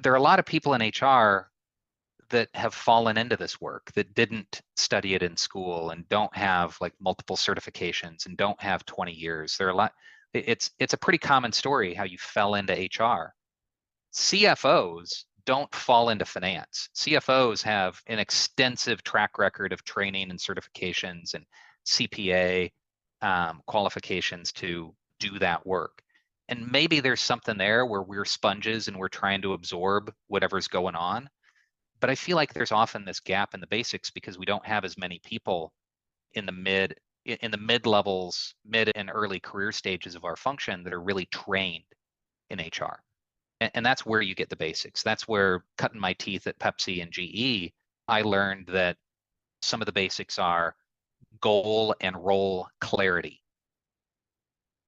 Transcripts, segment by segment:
there are a lot of people in HR that have fallen into this work that didn't study it in school and don't have like multiple certifications and don't have 20 years. There are a lot. It's a pretty common story how you fell into HR. CFOs don't fall into finance. CFOs have an extensive track record of training and certifications and CPA qualifications to do that work. And maybe there's something there where we're sponges and we're trying to absorb whatever's going on. But I feel like there's often this gap in the basics because we don't have as many people in the mid levels, mid and early career stages of our function that are really trained in HR. And that's where you get the basics. That's where cutting my teeth at Pepsi and GE, I learned that some of the basics are goal and role clarity,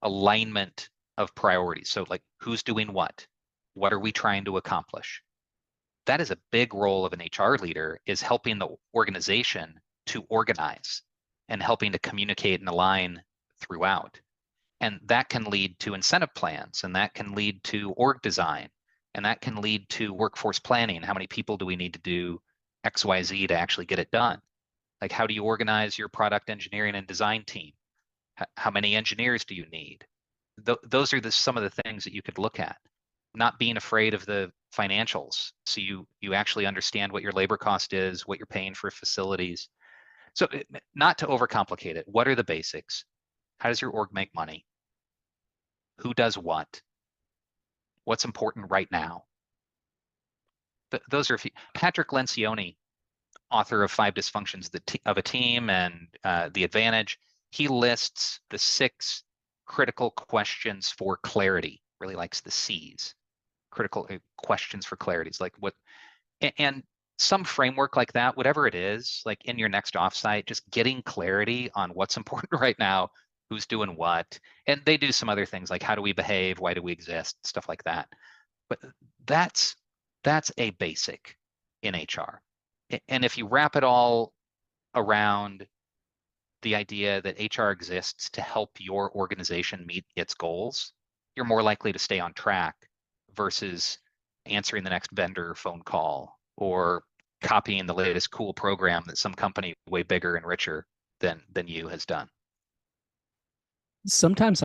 alignment of priorities. So like who's doing what? What are we trying to accomplish? That is a big role of an HR leader, is helping the organization to organize and helping to communicate and align throughout. And that can lead to incentive plans, and that can lead to org design, and that can lead to workforce planning. How many people do we need to do XYZ to actually get it done? Like, how do you organize your product engineering and design team? How many engineers do you need? Those are some of the things that you could look at. Not being afraid of the financials, so you actually understand what your labor cost is, what you're paying for facilities. So not to overcomplicate it, what are the basics? How does your org make money? Who does what? What's important right now? Those are Patrick Lencioni, author of Five Dysfunctions of a Team and The Advantage. He lists the 6 critical questions for clarity. Really likes the C's. Critical questions for clarity. It's like what, and some framework like that, whatever it is, like in your next offsite, just getting clarity on what's important right now, who's doing what. And they do some other things like how do we behave, why do we exist, stuff like that. But that's a basic in HR. And if you wrap it all around the idea that HR exists to help your organization meet its goals, you're more likely to stay on track versus answering the next vendor phone call or copying the latest cool program that some company way bigger and richer than you has done. Sometimes